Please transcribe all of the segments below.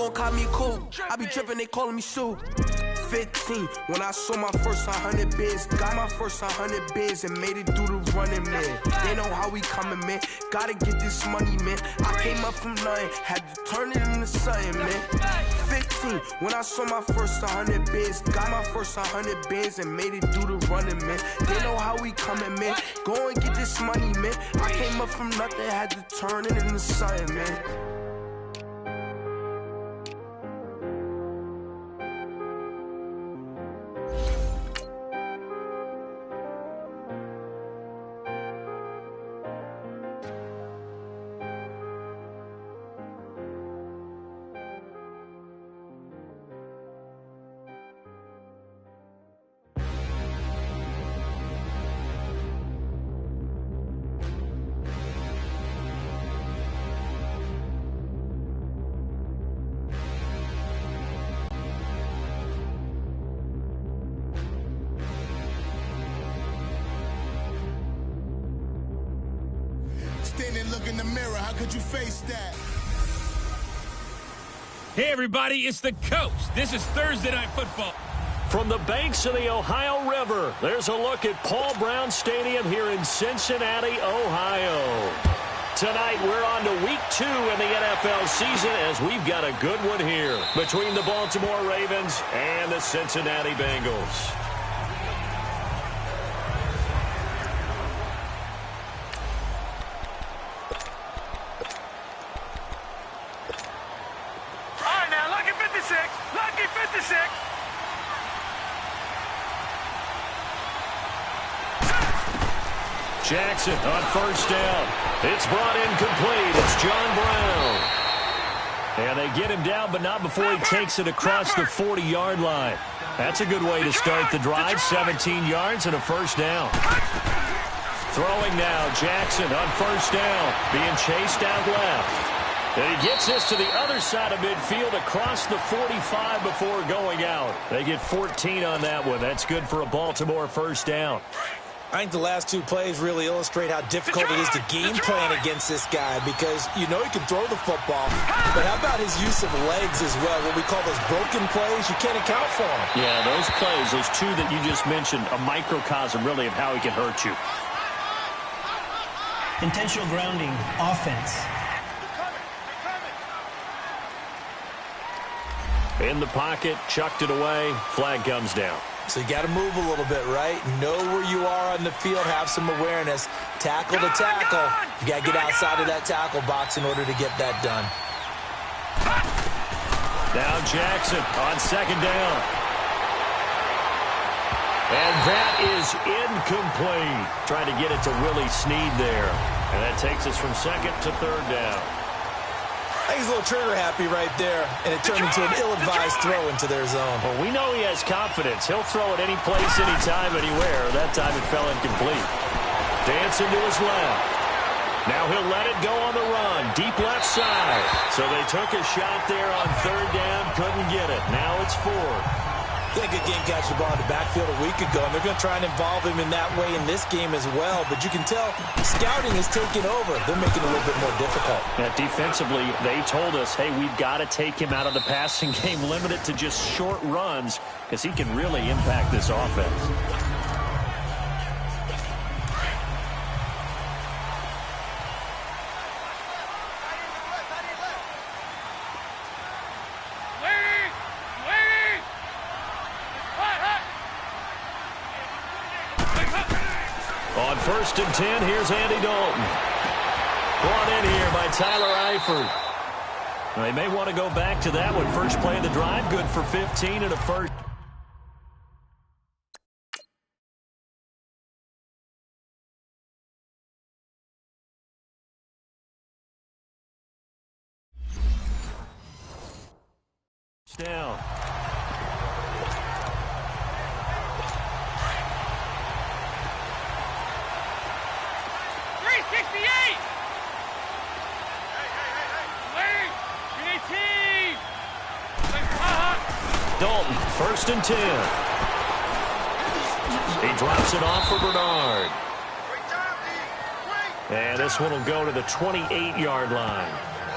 gon' call me cool. I be drippin', they callin' me Sue. 15, when I saw my first 100 bids. Got my first 100 bids and made it through the running, man. They know how we coming, man. Gotta get this money, man. I came up from nothing, had to turn it into something, man. 15, when I saw my first 100 bids. Got my first 100 bids and made it through the running, man. They know how we coming, man. Go and get this money, man. I came up from nothing, had to turn it into something, man. Stand and look in the mirror. How could you face that? Hey, everybody, it's the coach. This is Thursday Night Football. From the banks of the Ohio River, there's a look at Paul Brown Stadium here in Cincinnati, Ohio. Tonight, we're on to Week 2 in the NFL season as we've got a good one here between the Baltimore Ravens and the Cincinnati Bengals. Jackson on first down. It's brought in complete. It's John Brown. And they get him down, but not before he takes it across the 40-yard line. That's a good way to start the drive. 17 yards and a first down. Throwing now, Jackson on first down. Being chased out left. And he gets this to the other side of midfield across the 45 before going out. They get 14 on that one. That's good for a Baltimore first down. I think the last two plays really illustrate how difficult it is to game plan against this guy because you know he can throw the football, but how about his use of legs as well? What we call those broken plays, you can't account for them. Yeah, those plays, those two that you just mentioned, a microcosm really of how he can hurt you. Intentional grounding, offense. In the pocket, chucked it away, flag comes down. So you got to move a little bit, right? Know where you are on the field, have some awareness. Tackle to tackle. You got to get outside of that tackle box in order to get that done. Now Jackson on second down. And that is incomplete. Trying to get it to Willie Snead there. And that takes us from second to third down. I think he's a little trigger happy right there, and it turned into an ill-advised throw into their zone. Well, we know he has confidence. He'll throw it any place, anytime, anywhere. That time it fell incomplete. Dancing to his left. Now he'll let it go on the run. Deep left side. So they took a shot there on third down. Couldn't get it. Now it's fourth. I think a game catch the ball in the backfield a week ago, and they're going to try and involve him in that way in this game as well. But you can tell scouting is taking over. They're making it a little bit more difficult. Yeah, defensively, they told us, hey, we've got to take him out of the passing game, limit it to just short runs, because he can really impact this offense. On 1st and 10, here's Andy Dalton. Brought in here by Tyler Eifert. Now, they may want to go back to that one. First play of the drive, good for 15 and a first. Down. Dalton, 1st and 10. He drops it off for Bernard. And this one will go to the 28-yard line.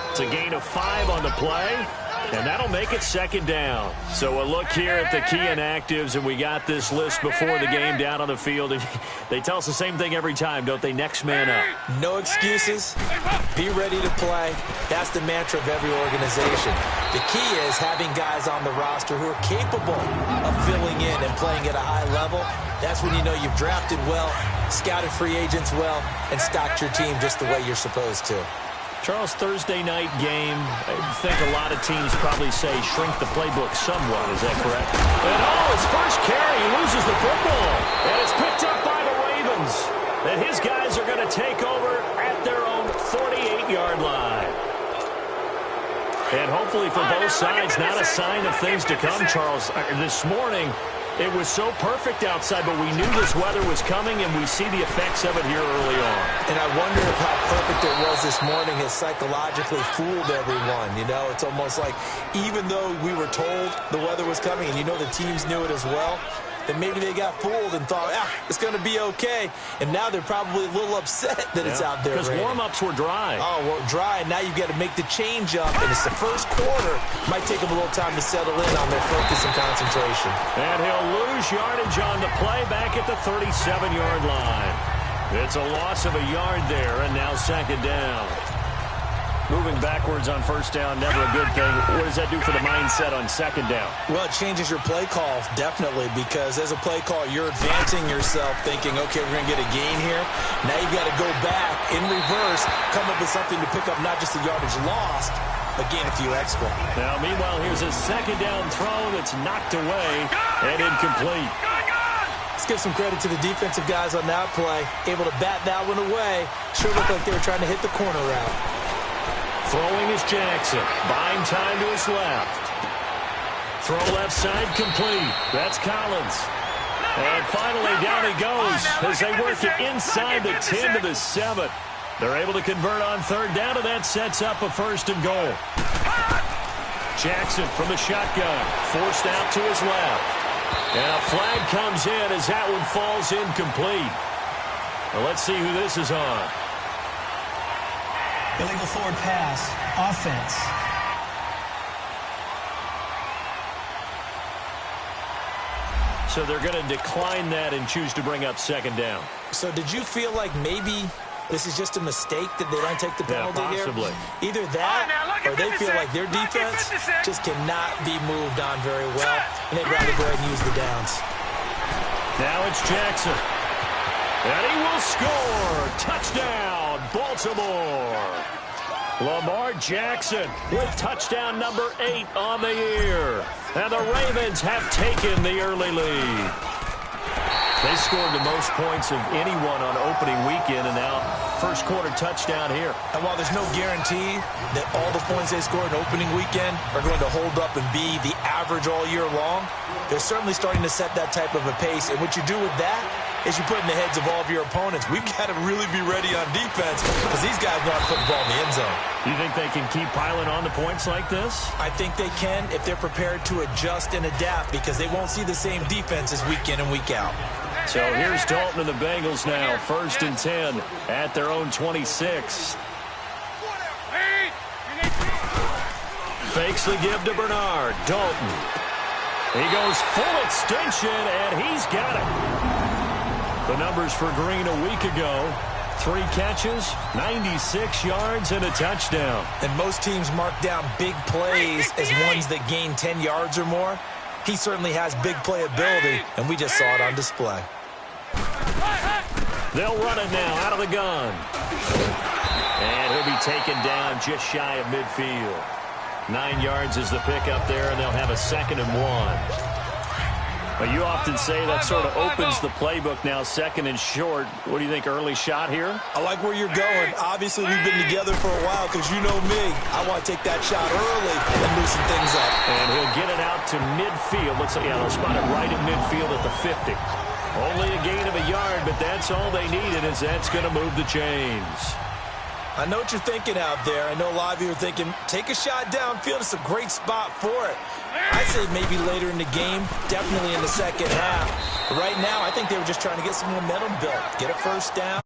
It's a gain of 5 on the play. And that'll make it second down. So a look here at the key inactives, and we got this list before the game down on the field. And they tell us the same thing every time, don't they? Next man up. No excuses. Be ready to play. That's the mantra of every organization. The key is having guys on the roster who are capable of filling in and playing at a high level. That's when you know you've drafted well, scouted free agents well, and stocked your team just the way you're supposed to. Charles, Thursday night game, I think a lot of teams probably say shrink the playbook somewhat. Is that correct? And his first carry, he loses the football. And it's picked up by the Ravens. And his guys are going to take over at their own 48-yard line. And hopefully for both sides, not a sign of things to come, Charles. This morning, it was so perfect outside, but we knew this weather was coming, and we see the effects of it here early on. And I wonder if how perfect it was this morning has psychologically fooled everyone. You know, it's almost like even though we were told the weather was coming, and you know the teams knew it as well, then maybe they got fooled and thought, it's going to be okay. And now they're probably a little upset that it's out there. Because warm-ups were dry. Oh, well, dry, and now you've got to make the change up, and it's the first quarter. Might take them a little time to settle in on their focus and concentration. And he'll lose yardage on the play back at the 37-yard line. It's a loss of a yard there, and now second down. Moving backwards on first down, never a good thing. What does that do for the mindset on second down? Well, it changes your play call, definitely, because as a play call, you're advancing yourself thinking, okay, we're going to get a gain here. Now you've got to go back in reverse, come up with something to pick up not just the yardage lost, but gain a few extra. Now, meanwhile, here's a second down throw that's knocked away and incomplete. Let's give some credit to the defensive guys on that play, able to bat that one away. Sure looked like they were trying to hit the corner route. Throwing is Jackson. Buying time to his left. Throw left side complete. That's Collins. And finally down he goes as they work it inside the 10 to the 7. They're able to convert on third down, and that sets up a first and goal. Jackson from the shotgun. Forced out to his left. And a flag comes in as that one falls incomplete. Well, let's see who this is on. Illegal forward pass, offense. So they're going to decline that and choose to bring up second down. So did you feel like maybe this is just a mistake that they don't take the penalty possibly here? Either that or they feel like their defense just cannot be moved on very well, and they'd rather go ahead and use the downs. Now it's Jackson. And he will score. Touchdown, Baltimore. Lamar Jackson with touchdown number 8 on the year. And the Ravens have taken the early lead. They scored the most points of anyone on opening weekend, and now first quarter touchdown here. And while there's no guarantee that all the points they scored in opening weekend are going to hold up and be the average all year long, they're certainly starting to set that type of a pace. And what you do with that is you put in the heads of all of your opponents, we've got to really be ready on defense because these guys want to put the ball in the end zone. You think they can keep piling on the points like this? I think they can if they're prepared to adjust and adapt because they won't see the same defenses week in and week out. So here's Dalton and the Bengals now, 1st and 10 at their own 26. Fakes the give to Bernard. Dalton. He goes full extension, and he's got it. The numbers for Green a week ago: 3 catches, 96 yards, and a touchdown. And most teams mark down big plays as ones that gain 10 yards or more. He certainly has big playability, and we just saw it on display. They'll run it now out of the gun. And he'll be taken down just shy of midfield. 9 yards is the pickup there, and they'll have a 2nd and 1. Well, you often say that sort of opens the playbook now, 2nd and short. What do you think, early shot here? I like where you're going. Obviously, we've been together for a while because you know me. I want to take that shot early and loosen things up. And he'll get it out to midfield. Looks like, yeah, they'll spot it right in midfield at the 50. Only a gain of a yard, but that's all they needed, as that's going to move the chains. I know what you're thinking out there. I know a lot of you are thinking, take a shot downfield. It's a great spot for it. I'd say maybe later in the game, definitely in the second half. But right now, I think they were just trying to get some momentum built, get a first down.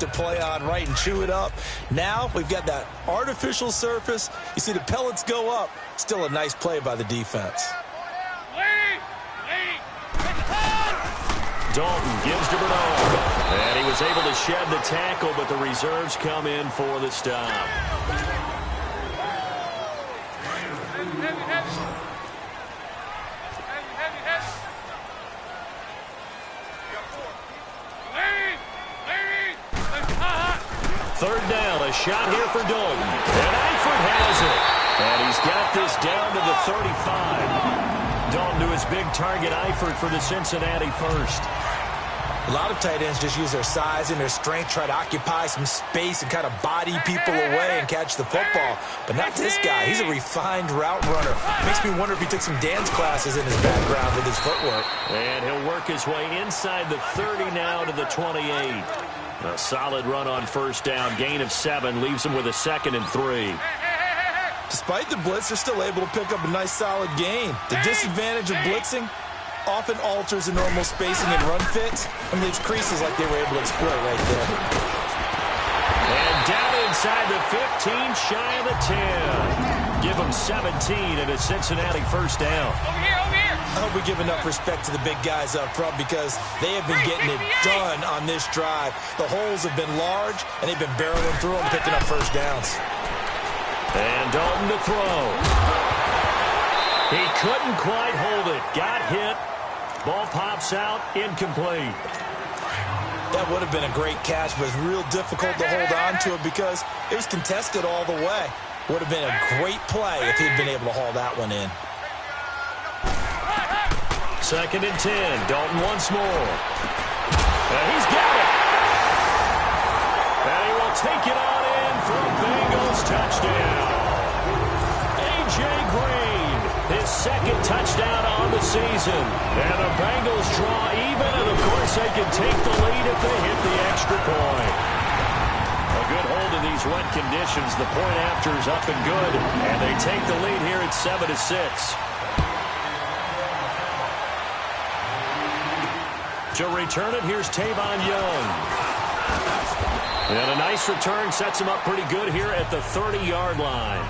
to play on, right, and chew it up. Now we've got that artificial surface. You see the pellets go up. Still a nice play by the defense. Dalton gives to Bernard. And he was able to shed the tackle, but the reserves come in for the stop. Third down, a shot here for Dalton. And Eifert has it. And he's got this down to the 35. Dalton to his big target, Eifert, for the Cincinnati first. A lot of tight ends just use their size and their strength, try to occupy some space and kind of body people away and catch the football. But not this guy. He's a refined route runner. Makes me wonder if he took some dance classes in his background with his footwork. And he'll work his way inside the 30 now to the 28. A solid run on first down. Gain of 7 leaves him with a 2nd and 3. Despite the blitz, they're still able to pick up a nice solid gain. The disadvantage of blitzing often alters the normal spacing and run fits and leaves creases like they were able to exploit right there. And down inside the 15, shy of the 10. Give them 17 and a Cincinnati first down. Over here. I hope we give enough respect to the big guys up front because they have been getting it done on this drive. The holes have been large, and they've been barreling through them, picking up first downs. And Dalton to throw. He couldn't quite hold it. Got hit. Ball pops out, incomplete. That would have been a great catch, but it's real difficult to hold on to it because it was contested all the way. Would have been a great play if he'd been able to haul that one in. 2nd and 10. Dalton once more. And he's got it. And he will take it on in for a Bengals touchdown. A.J. Green, his 2nd touchdown on the season. And the Bengals draw even, and of course they can take the lead if they hit the extra point. A good hold of these wet conditions. The point after is up and good, and they take the lead here at 7-6. To return it, here's Tavon Young. And a nice return sets him up pretty good here at the 30-yard line.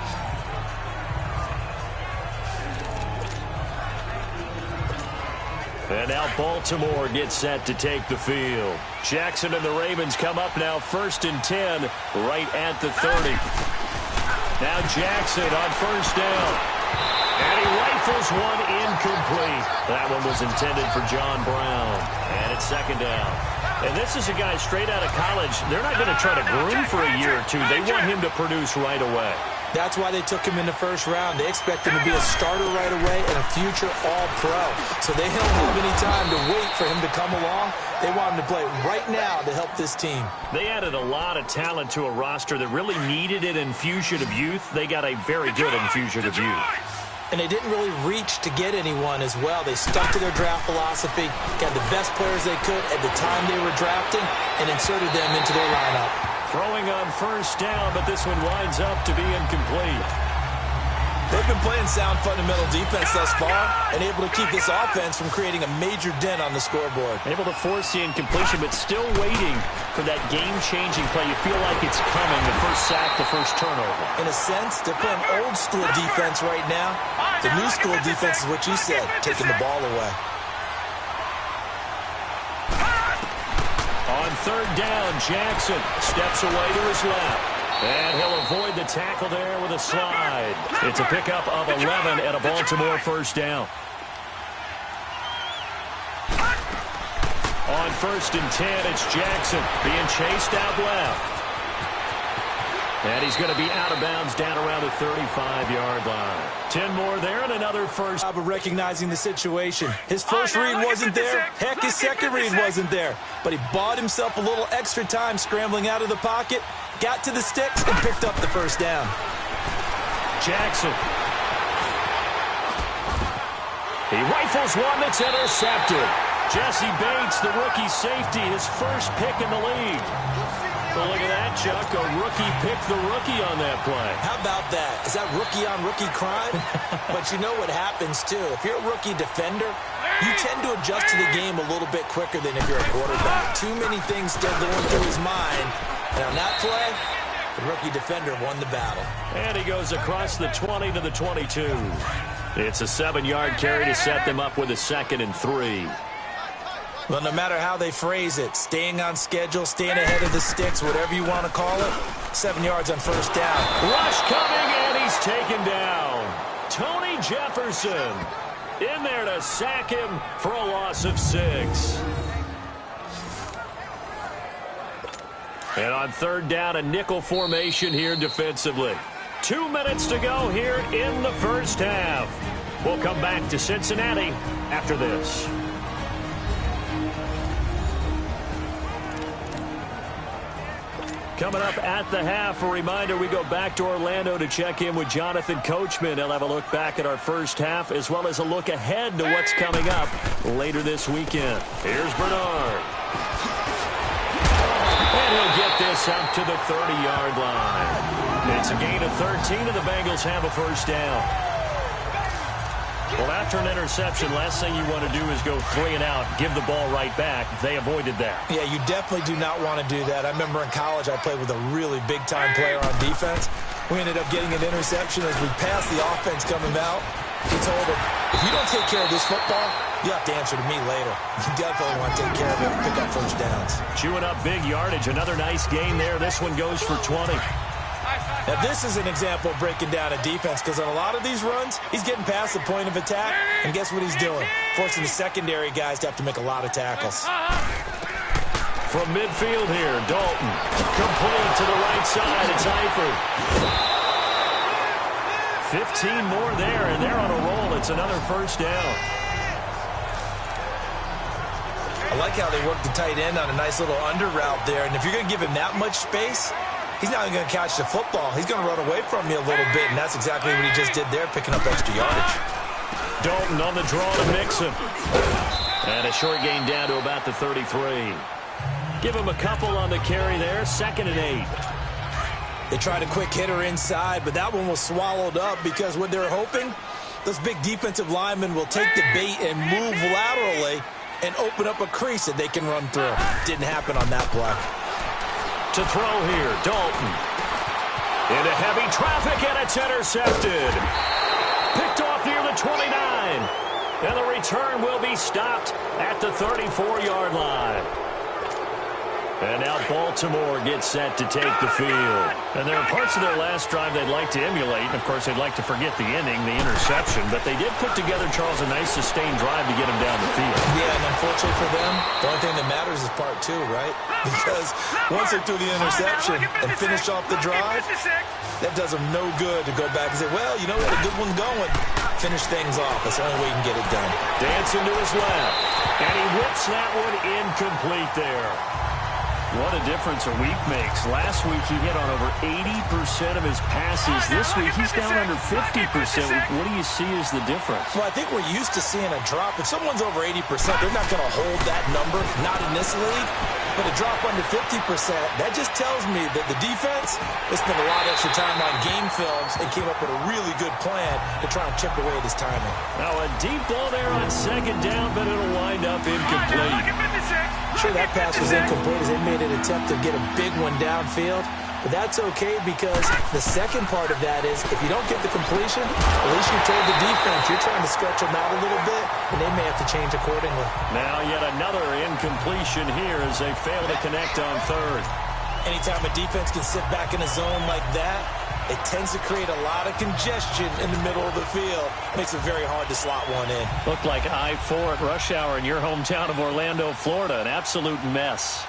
And now Baltimore gets set to take the field. Jackson and the Ravens come up now 1st and 10 right at the 30. Now Jackson on first down. And he rifles one incomplete. That one was intended for John Brown. And it's 2nd down. And this is a guy straight out of college. They're not going to try to groom for a year or two. They want him to produce right away. That's why they took him in the first round. They expect him to be a starter right away and a future All-Pro. So they don't have any time to wait for him to come along. They want him to play right now to help this team. They added a lot of talent to a roster that really needed an infusion of youth. They got a very good infusion of youth. And they didn't really reach to get anyone as well. They stuck to their draft philosophy, got the best players they could at the time they were drafting, and inserted them into their lineup. Throwing on first down, but this one winds up to be incomplete. They've been playing sound fundamental defense thus far and able to keep this offense from creating a major dent on the scoreboard. Able to force the incompletion, but still waiting for that game-changing play. You feel like it's coming, the first sack, the first turnover. In a sense, they're playing old-school defense right now. The new-school defense is what you said, taking the ball away. On third down, Jackson steps away to his left. And he'll avoid the tackle there with a slide. It's a pickup of 11 and a Baltimore first down. On 1st and 10, it's Jackson being chased out left. And he's going to be out of bounds down around the 35-yard line. 10 more there and another first. Job of recognizing the situation. His first read wasn't there. Heck, his second read wasn't there. But he bought himself a little extra time scrambling out of the pocket, got to the sticks, and picked up the first down. Jackson. He rifles one that's intercepted. Jesse Bates, the rookie safety, his first pick in the league. Well, look at that, Chuck. A rookie picked the rookie on that play. How about that? Is that rookie-on-rookie crime? But you know what happens, too. If you're a rookie defender, you tend to adjust to the game a little bit quicker than if you're a quarterback. Too many things still going through his mind. And on that play, the rookie defender won the battle. And he goes across the 20 to the 22. It's a 7-yard carry to set them up with a 2nd and 3. Well, no matter how they phrase it, staying on schedule, staying ahead of the sticks, whatever you want to call it, 7 yards on first down. Rush coming, and he's taken down. Tony Jefferson in there to sack him for a loss of 6. And on 3rd down, a nickel formation here defensively. 2 minutes to go here in the first half. We'll come back to Cincinnati after this. Coming up at the half, a reminder, we go back to Orlando to check in with Jonathan Coachman. He'll have a look back at our first half as well as a look ahead to what's coming up later this weekend. Here's Bernard. And he'll get this up to the 30-yard line. It's a gain of 13, and the Bengals have a first down. Well, after an interception, last thing you want to do is go 3 and out, give the ball right back. They avoided that. Yeah, you definitely do not want to do that. I remember in college I played with a really big-time player on defense. We ended up getting an interception as we passed the offense coming out. He told him, if you don't take care of this football, you have to answer to me later. You definitely want to take care of it and pick up first downs. Chewing up big yardage. Another nice gain there. This one goes for 20. Now, this is an example of breaking down a defense because on a lot of these runs, he's getting past the point of attack, and guess what he's doing? Forcing the secondary guys to have to make a lot of tackles. From midfield here, Dalton. Complete to the right side. It's Eifert. 15 more there, and they're on a roll. It's another first down. I like how they work the tight end on a nice little under route there, and if you're going to give him that much space, he's not even going to catch the football. He's going to run away from you a little bit, and that's exactly what he just did there, picking up extra yardage. Dalton on the draw to Mixon. And a short gain down to about the 33. Give him a couple on the carry there, 2nd and 8. They tried a quick hitter inside, but that one was swallowed up because what they're hoping, those big defensive linemen will take the bait and move laterally and open up a crease that they can run through. Didn't happen on that play. To throw here, Dalton. Into heavy traffic, and it's intercepted. Picked off near the 29. And the return will be stopped at the 34-yard line. And now Baltimore gets set to take the field. And there are parts of their last drive they'd like to emulate. And, of course, they'd like to forget the inning, the interception. But they did put together, Charles, a nice sustained drive to get them down the field. Yeah, and unfortunately for them, the only thing that matters is part 2, right? Because once they threw the interception and finished off the drive, that does them no good to go back and say, well, you know what, a good one going. Finish things off. That's the only way you can get it done. Dancing to his left. And he whips that one incomplete there. What a difference a week makes. Last week he hit on over 80% of his passes. This week he's down under 50%. What do you see as the difference? Well, I think we're used to seeing a drop. If someone's over 80%, they're not going to hold that number, not in this league. But a drop under 50%, that just tells me that the defense, they spent a lot of extra time on game films and came up with a really good plan to try and chip away at his timing. Now a deep ball there on 2nd down, but it'll wind up incomplete. Sure, that pass was incomplete as they made an attempt to get a big one downfield. But that's okay because the second part of that is if you don't get the completion, at least you told the defense you're trying to stretch them out a little bit, and they may have to change accordingly. Now yet another incompletion here as they fail to connect on 3rd. Anytime a defense can sit back in a zone like that, it tends to create a lot of congestion in the middle of the field. Makes it very hard to slot one in. Looked like I-4 at rush hour in your hometown of Orlando, Florida. An absolute mess.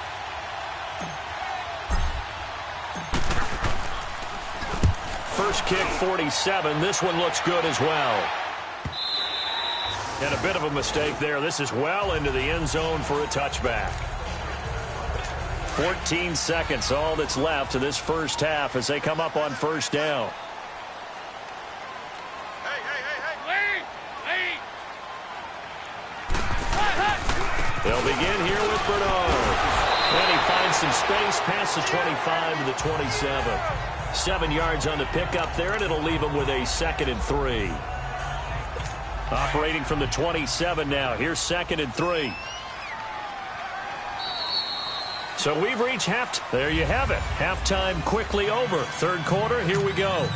First kick, 47. This one looks good as well. And a bit of a mistake there. This is well into the end zone for a touchback. 14 seconds, all that's left to this first half as they come up on first down. They'll begin here with Bernard. And he finds some space past the 25 to the 27. 7 yards on the pickup there, and it'll leave them with a 2nd and 3. Operating from the 27 now. Here's 2nd and 3. So we've reached half. There you have it. Halftime quickly over. Third quarter, here we go.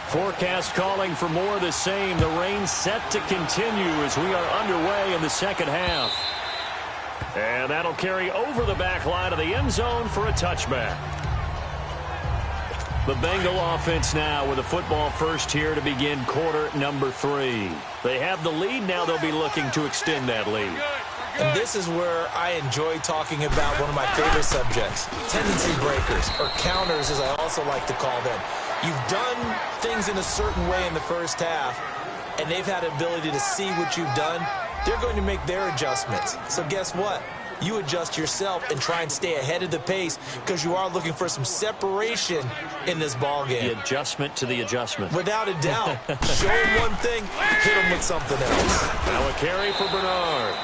Forecast calling for more of the same. The rain set to continue as we are underway in the second half. And that'll carry over the back line of the end zone for a touchback. The Bengal offense now with a football first here to begin quarter number 3. They have the lead. Now they'll be looking to extend that lead. And this is where I enjoy talking about one of my favorite subjects, tendency breakers, or counters as I also like to call them. You've done things in a certain way in the first half, and they've had the ability to see what you've done. They're going to make their adjustments. So guess what? You adjust yourself and try and stay ahead of the pace because you are looking for some separation in this ball game. The adjustment to the adjustment. Without a doubt. Show them one thing, hit them with something else. Now a carry for Bernard.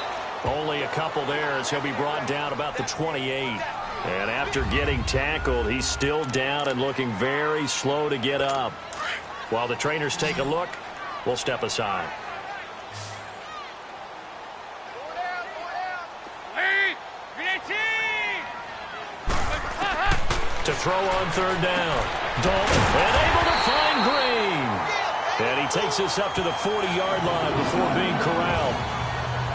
Only a couple there as he'll be brought down about the 28. And after getting tackled, he's still down and looking very slow to get up. While the trainers take a look, we'll step aside. To throw on third down. Dalton and able to find Green. And he takes us up to the 40-yard line before being corralled.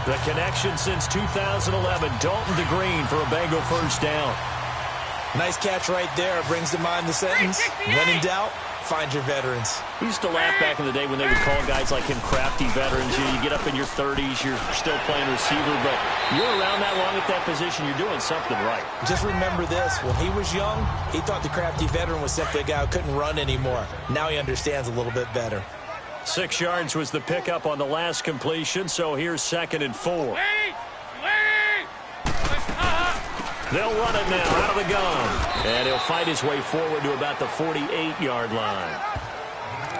The connection since 2011, Dalton to Green for a Bengal first down. Nice catch right there. Brings to mind the sentence, when in doubt, find your veterans. We used to laugh back in the day when they would call guys like him crafty veterans. You get up in your 30s, you're still playing receiver, but you're around that long at that position, you're doing something right. Just remember this. When he was young, he thought the crafty veteran was simply a guy who couldn't run anymore. Now he understands a little bit better. 6 yards was the pickup on the last completion, so here's 2nd and 4. They'll run it now out of the gun. And he'll fight his way forward to about the 48-yard line.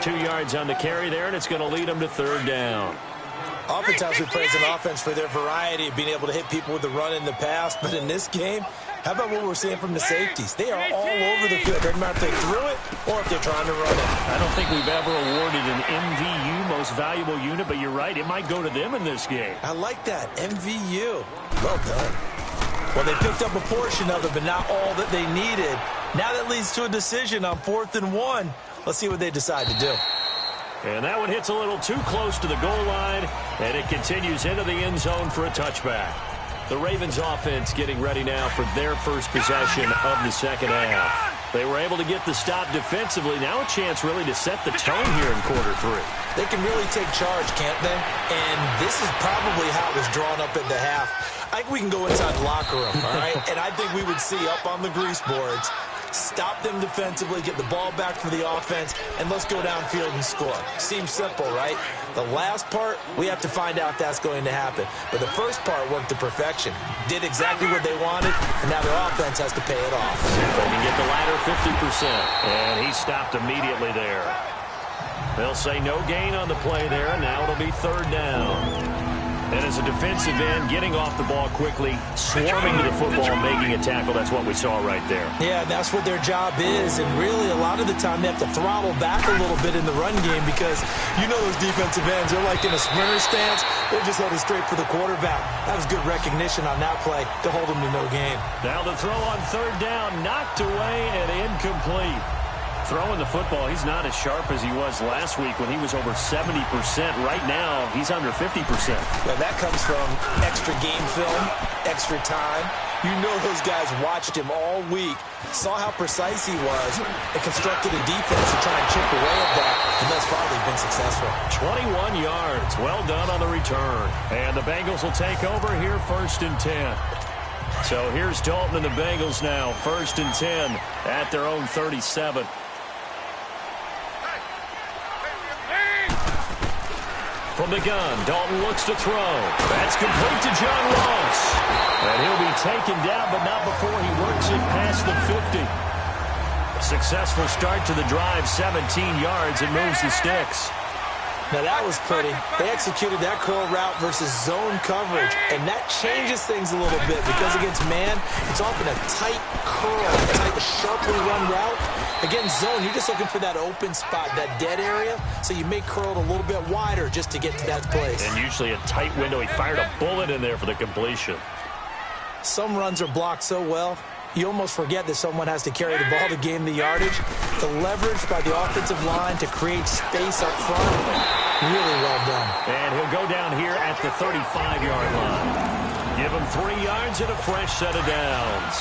2 yards on the carry there, and it's going to lead him to third down. Oftentimes we praise an offense for their variety of being able to hit people with the run in the pass. But in this game, how about what we're seeing from the safeties? They are all over the field. Doesn't matter if they threw it or if they're trying to run it. I don't think we've ever awarded an MVU, most valuable unit, but you're right. It might go to them in this game. I like that. MVU. Well done. Well, they picked up a portion of it, but not all that they needed. Now that leads to a decision on 4th and 1. Let's see what they decide to do. And that one hits a little too close to the goal line, and it continues into the end zone for a touchback. The Ravens offense getting ready now for their first possession of the second half. They were able to get the stop defensively. Now a chance really to set the tone here in quarter 3. They can really take charge, can't they? And this is probably how it was drawn up in the half. I think we can go inside the locker room, all right? And I think we would see up on the grease boards, stop them defensively, get the ball back for the offense, and let's go downfield and score. Seems simple, right? The last part, we have to find out if that's going to happen. But the first part worked to perfection. Did exactly what they wanted, and now their offense has to pay it off. They can get the latter 50%, and he stopped immediately there. They'll say no gain on the play there. Now it'll be third down. And as a defensive end, getting off the ball quickly, swarming to the football, making a tackle. That's what we saw right there. Yeah, that's what their job is. And really, a lot of the time, they have to throttle back a little bit in the run game because you know those defensive ends, they're like in a sprinter stance. They're just headed straight for the quarterback. That was good recognition on that play to hold them to no gain. Now the throw on third down, knocked away and incomplete. Throwing the football, he's not as sharp as he was last week when he was over 70%. Right now, he's under 50%. Well, that comes from extra game film, extra time. You know those guys watched him all week, saw how precise he was, and constructed a defense to try and chip away at that, and thus far they've been successful. 21 yards. Well done on the return. And the Bengals will take over here 1st and 10. So here's Dalton and the Bengals now, 1st and 10 at their own 37. From the gun, Dalton looks to throw. That's complete to John Ross. And he'll be taken down, but not before he works it past the 50. Successful start to the drive, 17 yards, and moves the sticks. Now that was pretty. They executed that curl route versus zone coverage, and that changes things a little bit because against man, it's often a tight curl, a tight, sharply run route. Against zone, you're just looking for that open spot, that dead area, so you may curl it a little bit wider just to get to that place. And usually a tight window. He fired a bullet in there for the completion. Some runs are blocked so well, you almost forget that someone has to carry the ball to gain the yardage. The leverage by the offensive line to create space up front, really well done. And he'll go down here at the 35-yard line. Give him 3 yards and a fresh set of downs.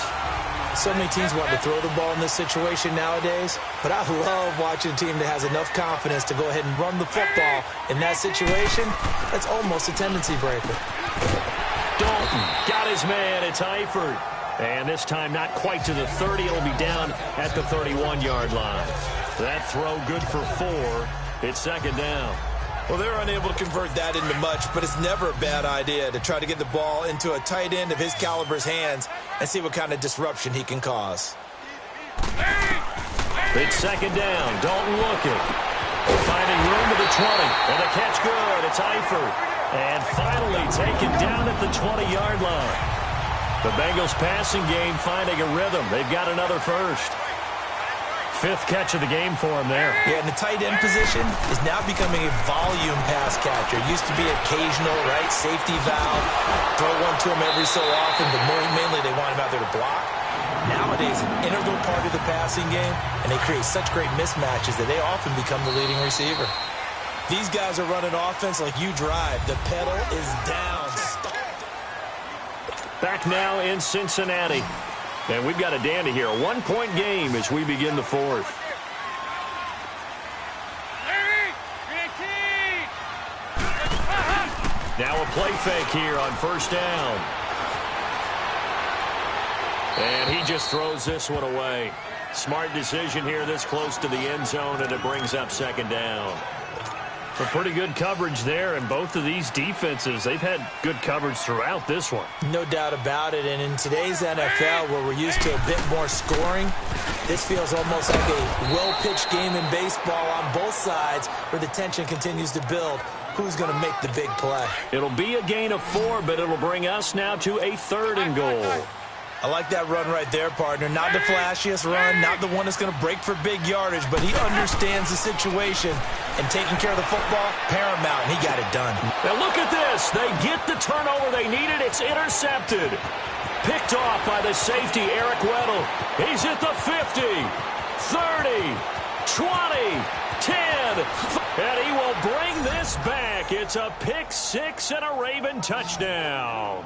So many teams want to throw the ball in this situation nowadays, but I love watching a team that has enough confidence to go ahead and run the football in that situation. That's almost a tendency breaker. Dalton got his man. It's Eifert. And this time not quite to the 30. It'll be down at the 31-yard line. That throw good for 4. It's second down. Well, they're unable to convert that into much, but it's never a bad idea to try to get the ball into a tight end of his caliber's hands and see what kind of disruption he can cause. It's second down. Dalton looking. Finding room to the 20. And the catch good. It's Eifert. And finally taken down at the 20-yard line. The Bengals passing game finding a rhythm. They've got another first. 5th catch of the game for him there. Yeah, and the tight end position is now becoming a volume pass catcher. It used to be occasional, right, safety valve. Throw one to him every so often, but mainly they want him out there to block. Nowadays, an integral part of the passing game, and they create such great mismatches that they often become the leading receiver. These guys are running offense like you drive. The pedal is down. Back now in Cincinnati. And we've got a dandy here. A 1-point game as we begin the 4th. Now a play fake here on first down. And he just throws this one away. Smart decision here this close to the end zone, and it brings up second down. So pretty good coverage there, and both of these defenses, they've had good coverage throughout this one. No doubt about it, and in today's NFL, where we're used to a bit more scoring, this feels almost like a well-pitched game in baseball on both sides where the tension continues to build. Who's going to make the big play? It'll be a gain of 4, but it'll bring us now to a 3rd and goal. I like that run right there, partner. Not the flashiest run, not the one that's going to break for big yardage, but he understands the situation, and taking care of the football, paramount, and he got it done. Now look at this. They get the turnover they needed. It's intercepted. Picked off by the safety, Eric Weddle. He's at the 50, 30, 20, 10, and he will bring this back. It's a pick 6 and a Raven touchdown.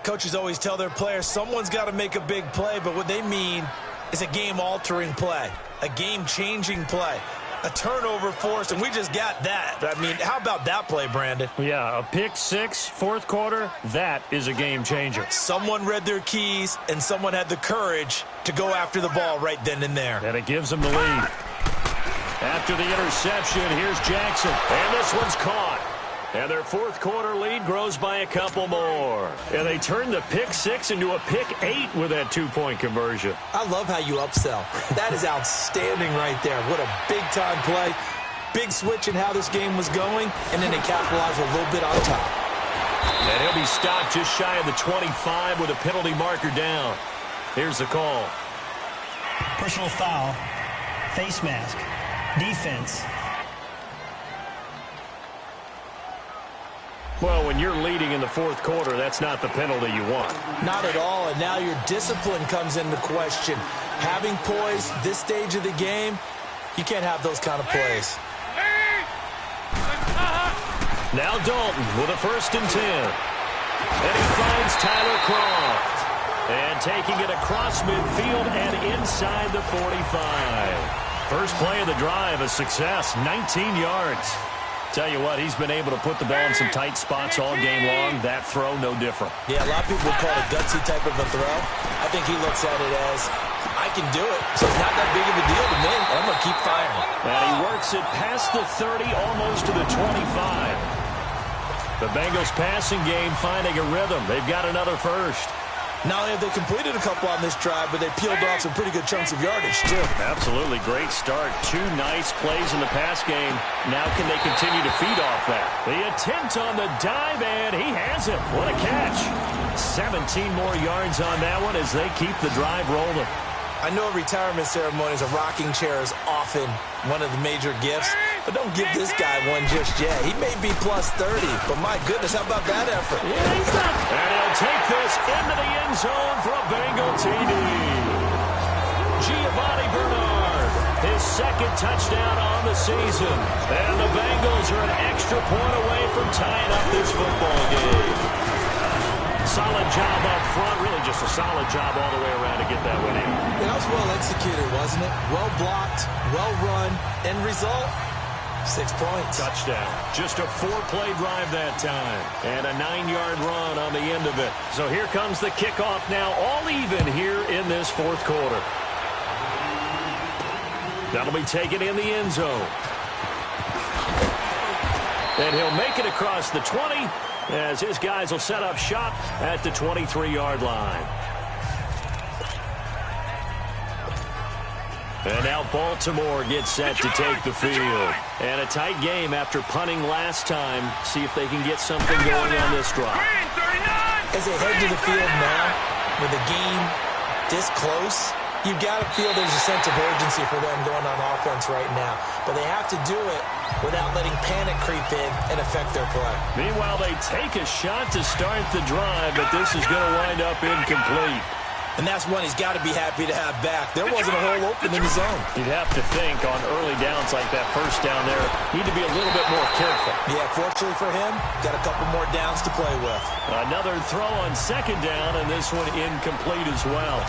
Coaches always tell their players someone's got to make a big play, but what they mean is a game-altering play, a game-changing play, a turnover forced, and we just got that. I mean, how about that play, Brandon? Yeah, a pick 6, 4th quarter, that is a game-changer. Someone read their keys, and someone had the courage to go after the ball right then and there. And it gives them the lead. After the interception, here's Jackson, and this one's caught. And their 4th quarter lead grows by a couple more. And they turn the pick 6 into a pick 8 with that 2-point conversion. I love how you upsell. That is outstanding right there. What a big-time play. Big switch in how this game was going, and then they capitalize a little bit on top. And he'll be stopped just shy of the 25 with a penalty marker down. Here's the call. Personal foul, face mask, defense. Well, when you're leading in the 4th quarter, that's not the penalty you want. Not at all, and now your discipline comes into question. Having poise this stage of the game, you can't have those kind of plays. Now Dalton with a 1st and 10. And he finds Tyler Croft. And taking it across midfield and inside the 45. First play of the drive, a success, 19 yards. Tell you what, he's been able to put the ball in some tight spots all game long. That throw, no different. Yeah, a lot of people would call it a gutsy type of a throw. I think he looks at it as, I can do it, so it's not that big of a deal to me. I'm going to keep firing. And he works it past the 30, almost to the 25. The Bengals passing game finding a rhythm. They've got another first. Not only have they completed a couple on this drive, but they peeled off some pretty good chunks of yardage, too. Absolutely great start. 2 nice plays in the pass game. Now can they continue to feed off that? The attempt on the dive, and he has it. What a catch. 17 more yards on that one as they keep the drive rolling. I know at retirement ceremonies, a rocking chair is often one of the major gifts, but don't give this guy one just yet. He may be plus 30, but my goodness, how about that effort? Yeah, he's up. And he'll take this into the end zone for a Bengal TD. Giovanni Bernard, his second touchdown on the season. And the Bengals are an extra point away from tying up this football game. Solid job up front, really just a solid job all the way around to get that win in. That was well executed, wasn't it? Well blocked, well run, end result, 6 points. Touchdown. Just a 4-play drive that time. And a 9-yard run on the end of it. So here comes the kickoff now, all even here in this fourth quarter. That'll be taken in the end zone. And he'll make it across the 20 as his guys will set up shop at the 23-yard line. And now Baltimore gets set to take the field. And a tight game after punting last time. See if they can get something going on this drive. As they head to the field now, with the game this close, you've got to feel there's a sense of urgency for them going on offense right now. But they have to do it without letting panic creep in and affect their play. Meanwhile, they take a shot to start the drive, but this is going to wind up incomplete. And that's one he's got to be happy to have back. There wasn't a hole open in the zone. You'd have to think on early downs like that first down there, need to be a little bit more careful. Yeah, fortunately for him, got a couple more downs to play with. Another throw on second down, and this one incomplete as well.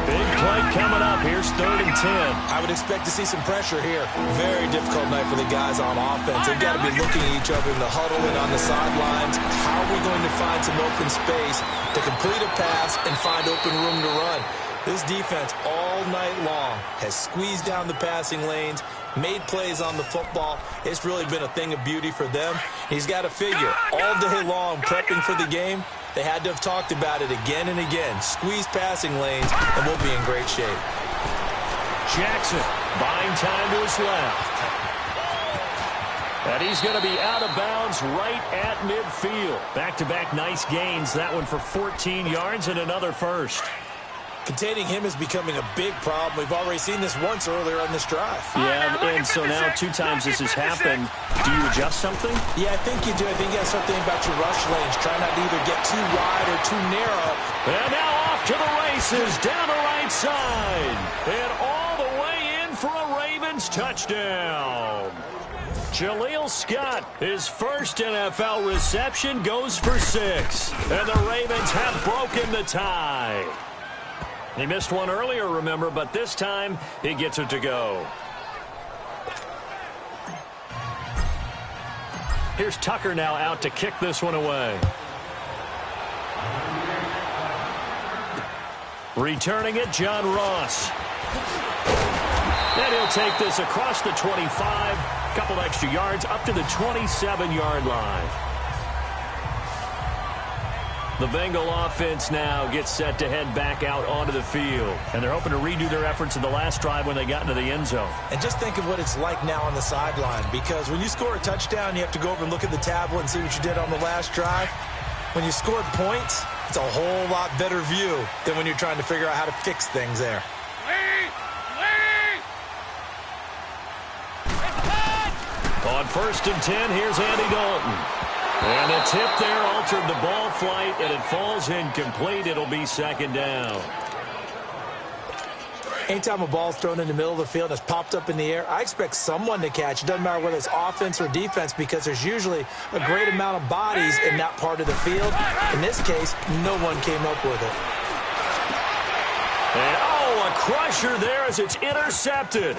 Big play coming up. Here's 3rd and 10. I would expect to see some pressure here. Very difficult night for the guys on offense. They've got to be looking at each other in the huddle and on the sidelines. How are we going to find some open space to complete a pass and find open room to run? This defense all night long has squeezed down the passing lanes, made plays on the football. It's really been a thing of beauty for them. He's got to figure all day long prepping for the game. They had to have talked about it again and again. Squeeze passing lanes, and we'll be in great shape. Jackson buying time to his left. And he's going to be out of bounds right at midfield. Back-to-back nice gains. That one for 14 yards and another first. Containing him is becoming a big problem. We've already seen this once earlier on this drive. Yeah, and so now 2 times this has happened. Do you adjust something? Yeah, I think you do. I think you got to start thinking about your rush lanes. Try not to either get too wide or too narrow. And now off to the races down the right side. And all the way in for a Ravens touchdown. Jaleel Scott, his first NFL reception, goes for 6. And the Ravens have broken the tie. He missed one earlier, remember, but this time he gets it to go. Here's Tucker now out to kick this one away. Returning it, John Ross. And he'll take this across the 25, couple extra yards, up to the 27-yard line. The Bengal offense now gets set to head back out onto the field. And they're hoping to redo their efforts in the last drive when they got into the end zone. And just think of what it's like now on the sideline, because when you score a touchdown, you have to go over and look at the tablet and see what you did on the last drive. When you scored points, it's a whole lot better view than when you're trying to figure out how to fix things there. On 1st and 10, here's Andy Dalton. And the tip there altered the ball flight, and it falls incomplete. It'll be 2nd down. Anytime a ball's thrown in the middle of the field and it's popped up in the air, I expect someone to catch. It doesn't matter whether it's offense or defense, because there's usually a great amount of bodies in that part of the field. In this case, no one came up with it. And, a crusher there as it's intercepted.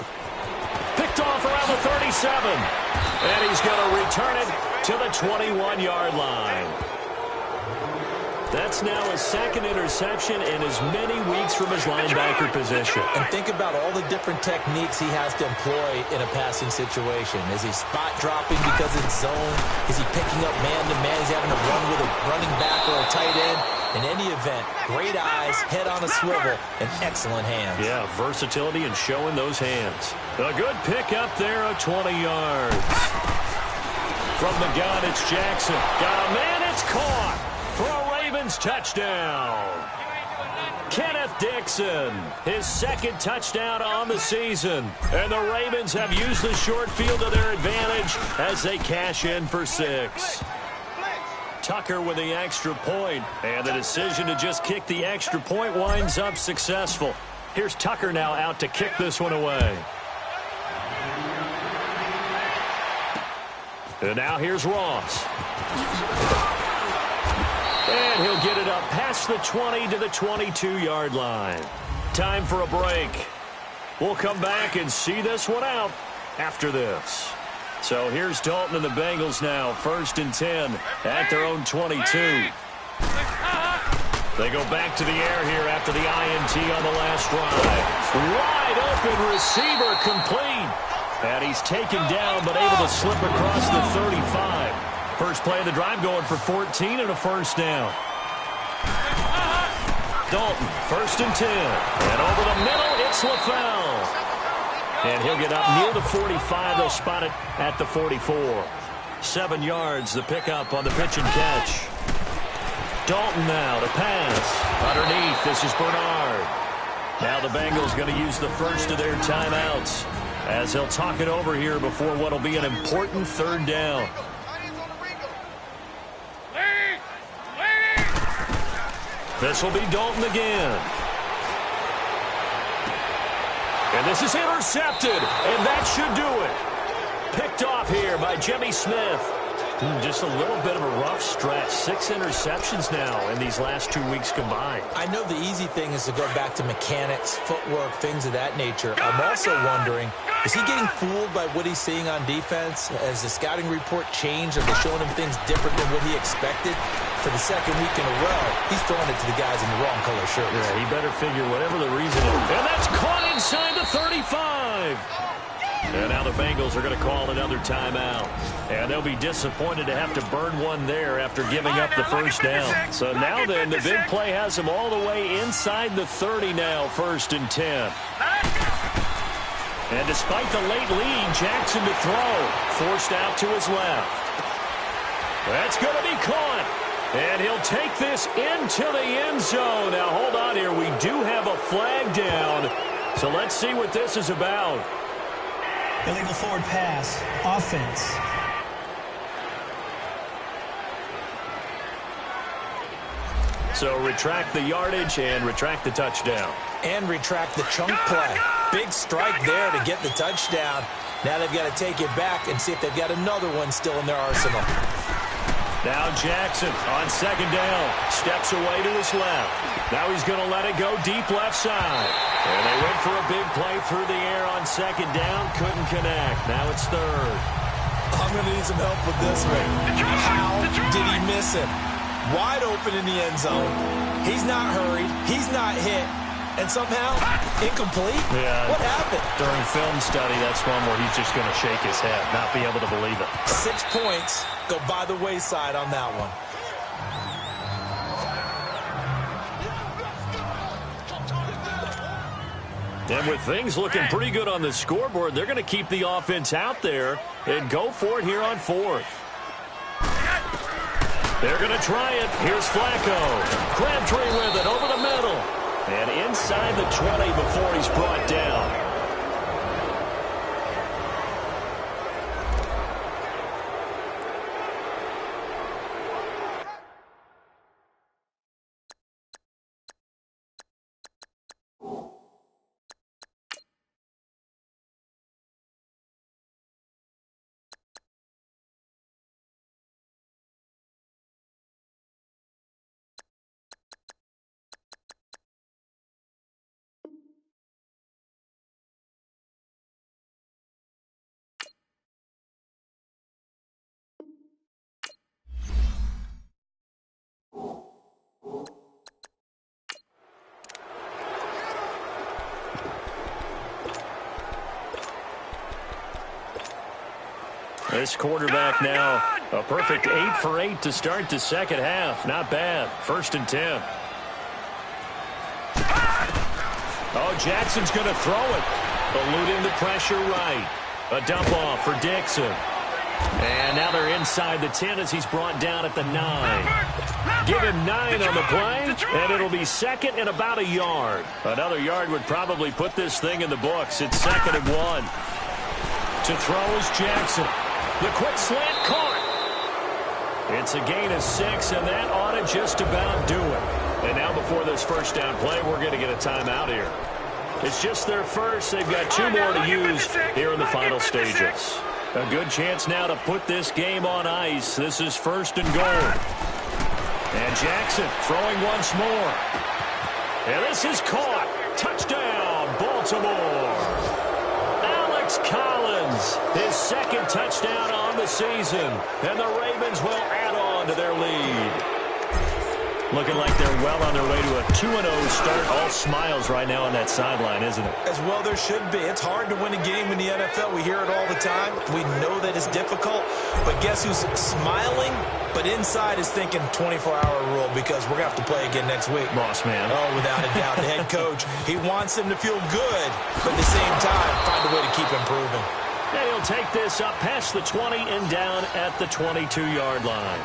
Picked off around the 37. And he's going to return it to the 21-yard line. That's now his second interception in as many weeks from his linebacker position. And think about all the different techniques he has to employ in a passing situation. Is he spot dropping because it's zone? Is he picking up man-to-man? Is he having to run with a running back or a tight end? In any event, great eyes, head on a swivel, and excellent hands. Yeah, versatility and showing those hands. A good pick up there of 20 yards. From the gun, it's Jackson. Got a man, it's caught for a Ravens touchdown. Kenneth Dixon, his second touchdown on the season. And the Ravens have used the short field to their advantage as they cash in for 6. Tucker with the extra point, and the decision to just kick the extra point winds up successful. Here's Tucker now out to kick this one away. And now here's Ross. And he'll get it up past the 20 to the 22-yard line. Time for a break. We'll come back and see this one out after this. So here's Dalton and the Bengals now, 1st and 10 at their own 22. They go back to the air here after the INT on the last drive. Wide open receiver complete. And he's taken down but able to slip across the 35. First play of the drive going for 14 and a first down. Dalton, 1st and 10. And over the middle, it's LaFell. And he'll get up near the 45. They'll spot it at the 44. 7 yards, the pickup on the pitch and catch. Dalton now to pass. Underneath, this is Bernard. Now the Bengals going to use the first of their timeouts as they'll talk it over here before what will be an important 3rd down. This will be Dalton again. And this is intercepted, and that should do it. Picked off here by Jimmy Smith. Just a little bit of a rough stretch. 6 interceptions now in these last 2 weeks combined. I know the easy thing is to go back to mechanics, footwork, things of that nature. I'm also wondering, is he getting fooled by what he's seeing on defense? Has the scouting report changed? Are they showing him things different than what he expected? For the 2nd week in a row, he's throwing it to the guys in the wrong color shirts. Yeah, he better figure whatever the reason is. And that's caught inside the 35. And now the Bengals are going to call another timeout. And they'll be disappointed to have to burn one there after giving up the first down. So now then, the big play has them all the way inside the 30 now, 1st and 10. And despite the late lead, Jackson to throw. Forced out to his left. That's going to be caught. And he'll take this into the end zone. Now, hold on here. We do have a flag down. So let's see what this is about. Illegal forward pass. Offense. So retract the yardage and retract the touchdown. And retract the chunk play. Big strike there to get the touchdown. Now they've got to take it back and see if they've got another one still in their arsenal. Now Jackson on 2nd down. Steps away to his left. Now he's going to let it go deep left side. And they went for a big play through the air on 2nd down. Couldn't connect. Now it's 3rd. I'm going to need some help with this one. How did he miss it? Wide open in the end zone. He's not hurried. He's not hit. And somehow, incomplete? Yeah. What happened? During film study, that's one where he's just going to shake his head, not be able to believe it. 6 points go by the wayside on that one. And with things looking pretty good on the scoreboard, they're going to keep the offense out there and go for it here on 4th. They're going to try it. Here's Flacco. Crabtree with it over the middle. And inside the 20 before he's brought down. This quarterback now a perfect 8 for 8 to start the second half. Not bad. 1st and 10. Oh, Jackson's going to throw it. Eluding the pressure right. A dump off for Dixon. And now they're inside the 10 as he's brought down at the 9. Give him 9 on the play, and it'll be 2nd and about a yard. Another yard would probably put this thing in the books. It's 2nd and 1. To throw is Jackson. The quick slant caught. It's a gain of 6, and that ought to just about do it. And now before this first down play, we're going to get a timeout here. It's just their first. They've got 2 more to use here in the final stages. A good chance now to put this game on ice. This is 1st and goal. And Jackson throwing once more. And this is caught. Touchdown, Baltimore. Alex Collins, his 2nd touchdown on the season. And the Ravens will add on to their lead. Looking like they're well on their way to a 2-0 start. All smiles right now on that sideline, isn't it? As well there should be. It's hard to win a game in the NFL. We hear it all the time. We know that it's difficult. But guess who's smiling? But inside is thinking 24-hour rule because we're going to have to play again next week. Boss man. Oh, without a doubt. The head coach, he wants them to feel good. But at the same time, find a way to keep improving. And he'll take this up past the 20 and down at the 22-yard line.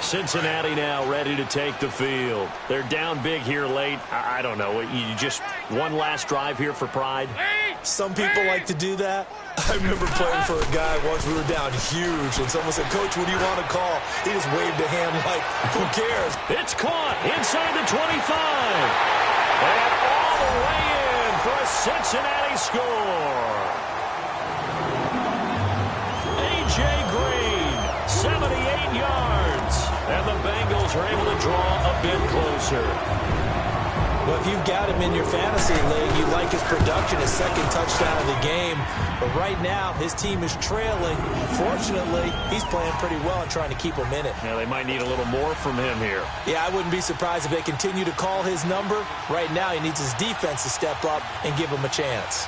Cincinnati now ready to take the field. They're down big here late. I don't know. You just one last drive here for pride? Some people like to do that. I remember playing for a guy once. We were down huge, and someone said, "Coach, what do you want to call?" He just waved a hand like, who cares? It's caught inside the 25. And all the way in for a Cincinnati score. A.J. Green, 78 yards. And the Bengals are able to draw a bit closer. Well, if you've got him in your fantasy league, you like his production, his 2nd touchdown of the game. But right now, his team is trailing. Fortunately, he's playing pretty well and trying to keep him in it. Yeah, they might need a little more from him here. Yeah, I wouldn't be surprised if they continue to call his number. Right now, he needs his defense to step up and give him a chance.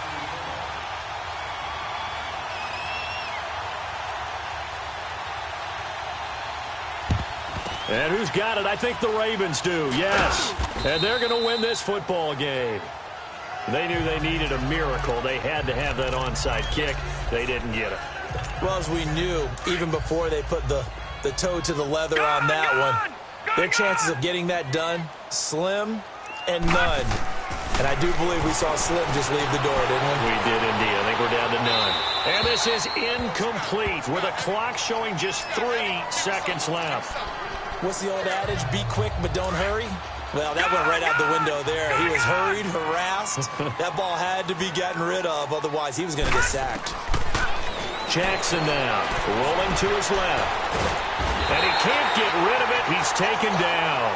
And who's got it? I think the Ravens do, yes. And they're going to win this football game. They knew they needed a miracle. They had to have that onside kick. They didn't get it. Well, as we knew, even before they put the toe to the leather on that one, their chances of getting that done, slim and none. And I do believe we saw Slim just leave the door, didn't we? We did indeed. I think we're down to none. And this is incomplete with a clock showing just 3 seconds left. What's the old adage? Be quick, but don't hurry. Well, that went right out the window there. He was hurried, harassed. That ball had to be gotten rid of. Otherwise, he was going to get sacked. Jackson now rolling to his left. And he can't get rid of it. He's taken down.